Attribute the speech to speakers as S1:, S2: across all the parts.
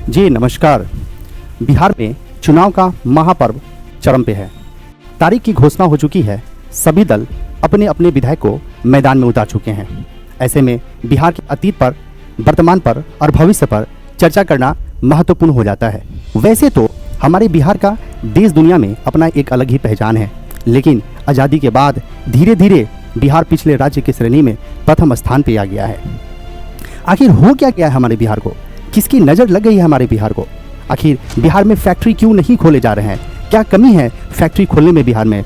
S1: जी नमस्कार। बिहार में चुनाव का महापर्व चरम पे है। तारीख की घोषणा हो चुकी है। सभी दल अपने अपने विधायक को मैदान में उतार चुके हैं। ऐसे में बिहार के अतीत पर, वर्तमान पर और भविष्य पर चर्चा करना महत्वपूर्ण हो जाता है। वैसे तो हमारे बिहार का देश दुनिया में अपना एक अलग ही पहचान है, लेकिन आज़ादी के बाद धीरे धीरे बिहार पिछले राज्य की श्रेणी में प्रथम स्थान पे आ गया है। आखिर हो क्या गया है हमारे बिहार को? किसकी नज़र लग गई है हमारे बिहार को? आखिर बिहार में फैक्ट्री क्यों नहीं खोले जा रहे हैं? क्या कमी है फैक्ट्री खोलने में बिहार में?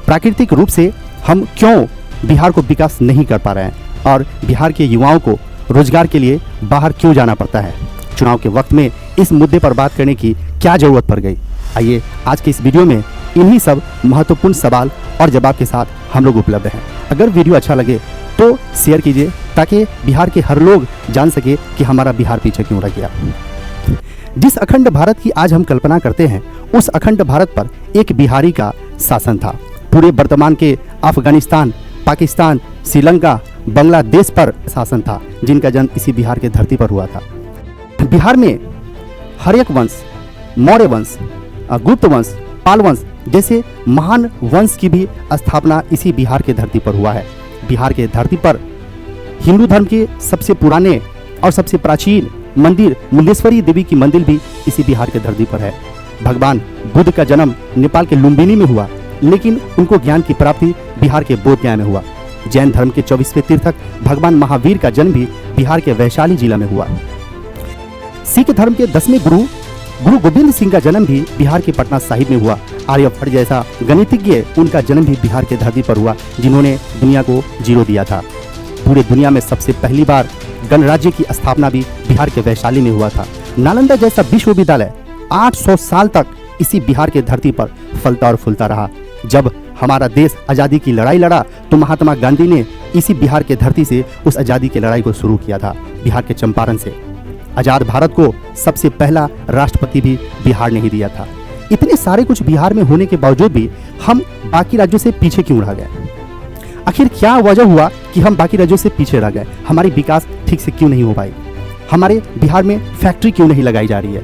S1: प्राकृतिक रूप से हम क्यों बिहार को विकास नहीं कर पा रहे हैं? और बिहार के युवाओं को रोजगार के लिए बाहर क्यों जाना पड़ता है? चुनाव के वक्त में इस मुद्दे पर बात करने की क्या ज़रूरत पड़ गई? आइए आज के इस वीडियो में इन्हीं सब महत्वपूर्ण सवाल और जवाब के साथ हम लोग उपलब्ध हैं। अगर वीडियो अच्छा लगे तो शेयर कीजिए ताकि बिहार के हर लोग जान सके कि हमारा बिहार पीछे क्यों रह गया। जिस अखंड भारत की आज हम कल्पना करते हैं, उस अखंड भारत पर एक बिहारी का शासन था। पूरे वर्तमान के अफगानिस्तान, पाकिस्तान, श्रीलंका, बांग्लादेश पर शासन था, जिनका जन्म इसी बिहार के धरती पर हुआ था। बिहार में हर्यक वंश, मौर्य वंश, गुप्त वंश, पाल वंश जैसे महान वंश की भी स्थापना इसी बिहार के धरती पर हुआ है। बिहार के धरती पर हिंदू धर्म के सबसे पुराने और सबसे प्राचीन मंदिर मुंडेश्वरी देवी की मंदिर भी इसी बिहार के धरती पर है। भगवान बुद्ध का जन्म नेपाल के लुम्बिनी में हुआ, लेकिन उनको ज्ञान की प्राप्ति बिहार के बोधगया में हुआ। जैन धर्म के 24वें तीर्थक भगवान महावीर का जन्म भी बिहार के वैशाली जिला में हुआ। सिख धर्म के 10वें गुरु गोविंद सिंह का जन्म भी बिहार के पटना साहिब में हुआ। आर्यभट्ट जैसा गणितज्ञ, उनका जन्म भी बिहार के धरती पर हुआ, जिन्होंने दुनिया को जीरो दिया था। पूरे दुनिया में सबसे पहली बार गणराज्य की स्थापना भी बिहार के वैशाली में हुआ था। नालंदा जैसा विश्वविद्यालय 800 साल तक इसी बिहार के धरती पर फलता और फूलता रहा। जब हमारा देश आज़ादी की लड़ाई लड़ा तो महात्मा गांधी ने इसी बिहार के धरती से उस आज़ादी की लड़ाई को शुरू किया था। बिहार के चंपारण से आज़ाद भारत को सबसे पहला राष्ट्रपति भी बिहार ने ही दिया था। इतने सारे कुछ बिहार में होने के बावजूद भी हम बाकी राज्यों से पीछे क्यों रह गए? आखिर क्या वजह हुआ कि हम बाकी राज्यों से पीछे रह गए? हमारी विकास ठीक से क्यों नहीं हो पाई? हमारे बिहार में फैक्ट्री क्यों नहीं लगाई जा रही है?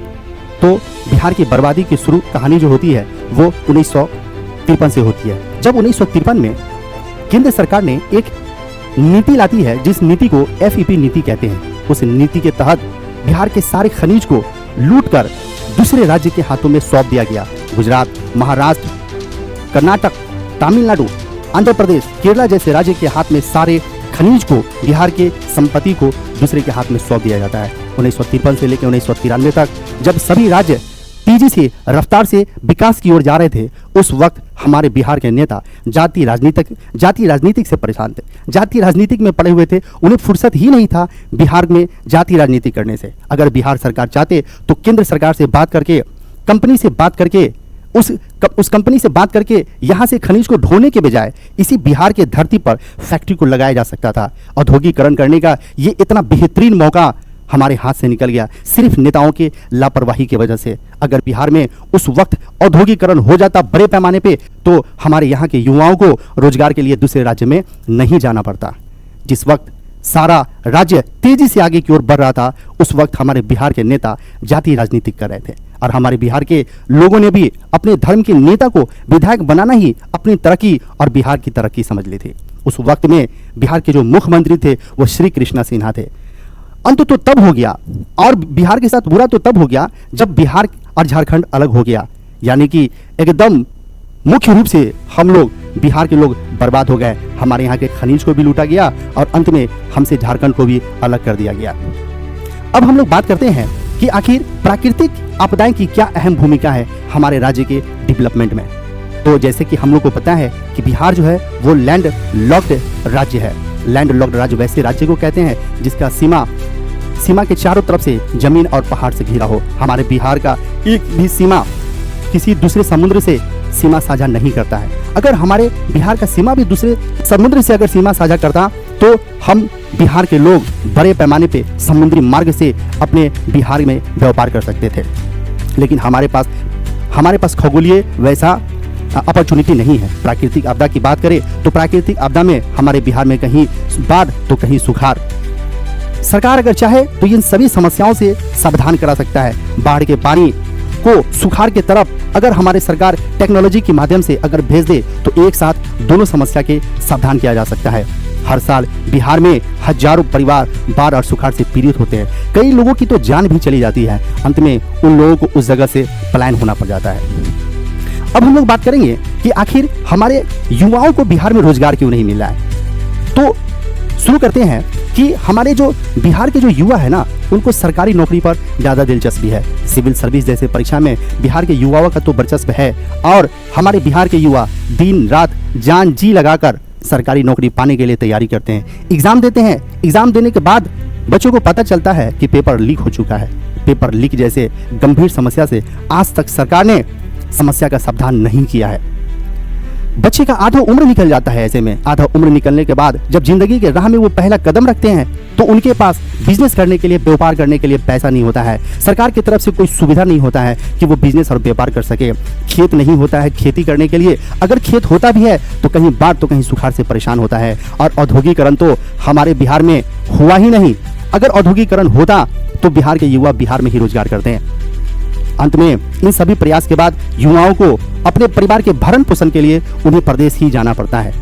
S1: तो बिहार की बर्बादी की शुरू कहानी जो होती है वो 1953 से होती है। जब 1953 में केंद्र सरकार ने एक नीति लाती है, जिस नीति को FEP नीति कहते हैं। उस नीति के तहत बिहार के सारे खनिज को लूटकर दूसरे राज्य के हाथों में सौंप दिया गया। गुजरात, महाराष्ट्र, कर्नाटक, तमिलनाडु, आंध्र प्रदेश, केरला जैसे राज्य के हाथ में सारे खनिज को, बिहार के संपत्ति को दूसरे के हाथ में सौंप दिया जाता है। 1953 से लेकर 1993 तक जब सभी राज्य तेजी से रफ्तार से विकास की ओर जा रहे थे, उस वक्त हमारे बिहार के नेता जाति राजनीतिक से परेशान थे। जाति राजनीतिक में पड़े हुए थे। उन्हें फुर्सत ही नहीं था बिहार में जाति राजनीति करने से। अगर बिहार सरकार चाहते तो केंद्र सरकार से बात करके, कंपनी से बात करके, उस कंपनी से बात करके यहाँ से खनिज को ढोने के बजाय इसी बिहार के धरती पर फैक्ट्री को लगाया जा सकता था। औद्योगिकरण करने का ये इतना बेहतरीन मौका हमारे हाथ से निकल गया, सिर्फ नेताओं के लापरवाही की वजह से। अगर बिहार में उस वक्त औद्योगिकरण हो जाता बड़े पैमाने पे, तो हमारे यहाँ के युवाओं को रोजगार के लिए दूसरे राज्य में नहीं जाना पड़ता। जिस वक्त सारा राज्य तेजी से आगे की ओर बढ़ रहा था, उस वक्त हमारे बिहार के नेता जाति राजनीति कर रहे थे। और हमारे बिहार के लोगों ने भी अपने धर्म के नेता को विधायक बनाना ही अपनी तरक्की और बिहार की तरक्की समझ ली थी। उस वक्त में बिहार के जो मुख्यमंत्री थे वो श्री कृष्णा सिन्हा थे। अंत तो तब हो गया, और बिहार के साथ बुरा तो तब हो गया जब बिहार और झारखंड अलग हो गया। यानी कि एकदम मुख्य रूप से हम लोग, बिहार के लोग बर्बाद हो गए। हमारे यहाँ के खनिज को भी लूटा गया और अंत में हमसे झारखंड को भी अलग कर दिया गया। अब हम लोग बात करते हैं कि आखिर प्राकृतिक आपदाएं की क्या अहम भूमिका है हमारे राज्य के डेवलपमेंट में। तो जैसे कि हम लोग को पता है कि बिहार जो है वो लैंड लॉक्ड राज्य है। लैंड लॉक्ड राज्य वैसे राज्य को कहते हैं जिसका सीमा के चारों तरफ से जमीन और पहाड़ से घिरा हो। हमारे बिहार का एक भी सीमा किसी दूसरे समुद्र से सीमा साझा नहीं करता है। अगर हमारे बिहार का सीमा भी दूसरे समुद्र से अगर सीमा साझा करता तो हम बिहार के लोग बड़े पैमाने पे समुद्री मार्ग से अपने बिहार में व्यापार कर सकते थे। लेकिन हमारे पास खगोलीय वैसा अपॉर्चुनिटी नहीं है। प्राकृतिक आपदा की बात करें तो प्राकृतिक आपदा में हमारे बिहार में कहीं बाढ़ तो कहीं सुखाड़। सरकार अगर चाहे तो इन सभी समस्याओं से सावधान करा सकता है। बाढ़ के पानी को सुखाड़ के तरफ अगर हमारे सरकार टेक्नोलॉजी के माध्यम से अगर भेज दे तो एक साथ दोनों समस्या के सावधान किया जा सकता है। हर साल बिहार में हजारों परिवार बाढ़ और सुखाड़ से पीड़ित होते हैं। कई लोगों की तो जान भी चली जाती है। अंत में उन लोगों को उस जगह से पलायन होना पड़ जाता है। अब हम लोग बात करेंगे कि आखिर हमारे युवाओं को बिहार में रोजगार क्यों नहीं मिल रहा है। तो शुरू करते हैं कि हमारे जो बिहार के जो युवा है ना, उनको सरकारी नौकरी पर ज़्यादा दिलचस्पी है। सिविल सर्विस जैसे परीक्षा में बिहार के युवाओं का तो वर्चस्व है और हमारे बिहार के युवा दिन रात जान जी लगाकर सरकारी नौकरी पाने के लिए तैयारी करते हैं, एग्ज़ाम देते हैं। एग्ज़ाम देने के बाद बच्चों को पता चलता है कि पेपर लीक हो चुका है। पेपर लीक जैसे गंभीर समस्या से आज तक सरकार ने समस्या का समाधान नहीं किया है। बच्चे का आधा उम्र निकल जाता है। ऐसे में आधा उम्र निकलने के बाद जब जिंदगी के राह में वो पहला कदम रखते हैं तो उनके पास बिजनेस करने के लिए, व्यापार करने के लिए पैसा नहीं होता है। सरकार की तरफ से कोई सुविधा नहीं होता है कि वो बिजनेस और व्यापार कर सके। खेत नहीं होता है खेती करने के लिए, अगर खेत होता भी है तो कहीं बाढ़ तो कहीं सुखाड़ से परेशान होता है। और औद्योगिकरण तो हमारे बिहार में हुआ ही नहीं। अगर औद्योगिकरण होता तो बिहार के युवा बिहार में ही रोजगार करते हैं। अंत में इन सभी प्रयास के बाद युवाओं को अपने परिवार के भरण पोषण के लिए उन्हें प्रदेश ही जाना पड़ता है।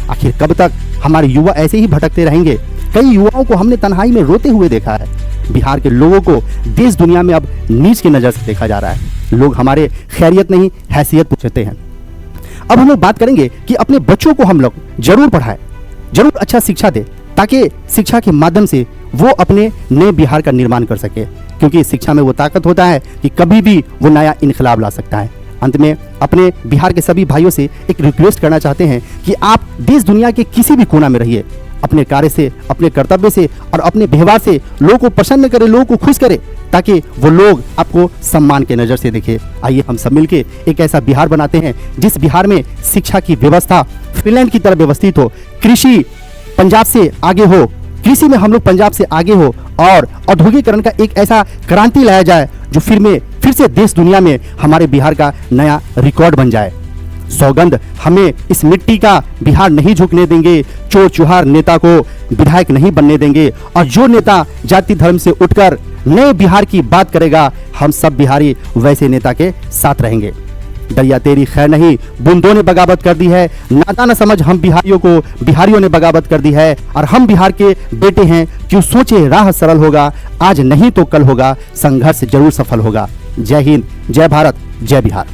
S1: आखिर कब तक हमारे युवा ऐसे ही भटकते रहेंगे। कई युवाओं को हमने तन्हाई में रोते हुए देखा है। बिहार के लोगों को देश दुनिया में अब नीच की नज़र से देखा जा रहा है। लोग हमारे खैरियत नहीं हैसियत पूछते हैं। अब हम लोग बात करेंगे कि अपने बच्चों को हम लोग जरूर पढ़ाएं, जरूर अच्छा शिक्षा दें, ताकि शिक्षा के माध्यम से वो अपने नए बिहार का निर्माण कर सके। क्योंकि शिक्षा में वो ताकत होता है कि कभी भी वो नया इनकलाब ला सकता है। अंत में अपने बिहार के सभी भाइयों से एक रिक्वेस्ट करना चाहते हैं कि आप देश दुनिया के किसी भी कोना में रहिए, अपने कार्य से, अपने कर्तव्य से और अपने व्यवहार से लोगों को प्रसन्न करें, लोगों को खुश करें, ताकि वो लोग आपको सम्मान के नज़र से देखें। आइए हम सब मिलके एक ऐसा बिहार बनाते हैं जिस बिहार में शिक्षा की व्यवस्था फिनलैंड की तरह व्यवस्थित हो, कृषि पंजाब से आगे हो, कृषि में हम लोग पंजाब से आगे हो और औद्योगिकरण का एक ऐसा क्रांति लाया जाए जो फिर से देश दुनिया में हमारे बिहार का नया रिकॉर्ड बन जाए। सौगंध, हमें इस मिट्टी का बिहार नहीं झुकने देंगे। चोर चुहार नेता को विधायक नहीं बनने देंगे। और जो नेता जाति धर्म से उठकर नए बिहार की बात करेगा, हम सब बिहारी वैसे नेता के साथ रहेंगे। दरिया तेरी खैर नहीं, बूंदों ने बगावत कर दी है। नाता न समझ हम बिहारियों को, बिहारियों ने बगावत कर दी है। और हम बिहार के बेटे हैं, क्यों सोचे राह सरल होगा। आज नहीं तो कल होगा, संघर्ष जरूर सफल होगा। जय हिंद, जय भारत, जय बिहार।